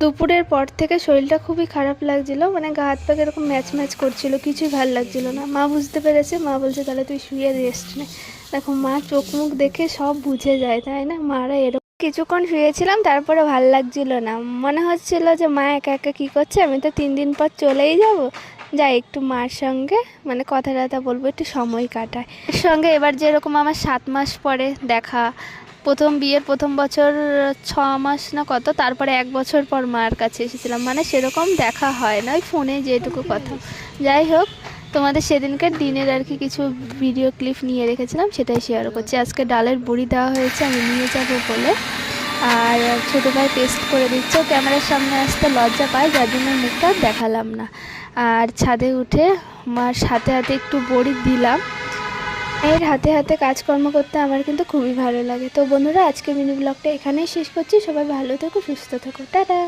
দুপুরের পর থেকে শরীরটা খুবই খারাপ লাগছিল, মানে গা হাত পা এরকম ম্যাচ ম্যাচ করছিল, কিছুই ভালো লাগছিল না। মা বুঝতে পেরেছে, মা বলছে তাহলে তুই শুয়ে রেস্ট নে। দেখো মা চোখ মুখ দেখে সব বুঝে যায়, তাই না? মারা এরকম। কিছুক্ষণ শুয়েছিলাম, তারপরে ভাল লাগছিল না, মনে হচ্ছিল যে মা একা একা কী করছে, আমি তো 3 দিন পর চলেই যাব, যাই একটু মার সঙ্গে মানে কথা টথা বলবো, একটু সময় কাটায় এর সঙ্গে। এবার যেরকম আমার 7 মাস পরে দেখা, প্রথম বিয়ের প্রথম বছর 6 মাস না কত, তারপরে 1 বছর পর মার কাছে এসেছিলাম, মানে সেরকম দেখা হয় না, ওই ফোনে যেটুকু কথা। যাই হোক, তোমাদের সেদিনকার দিনের আর কি কিছু ভিডিও ক্লিপ নিয়ে রেখেছিলাম, সেটাই শেয়ার করছি। আজকে ডালের বড়ি দেওয়া হয়েছে, আমি নিয়ে যাব বলে। আর ছোটো ভাই পেস্ট করে দিচ্ছে, ক্যামেরার সামনে আসতে লজ্জা পায়, যার জন্য মুখটা দেখালাম না। আর ছাদে উঠে মার হাতে হাতে একটু বড়ি দিলাম। এর হাতে হাতে কাজকর্ম করতে আমার কিন্তু খুবই ভালো লাগে। তো বন্ধুরা, আজকে মিনি ব্লগটা এখানেই শেষ করছি। সবাই ভালো থেকো, সুস্থ থেকো, টাটা।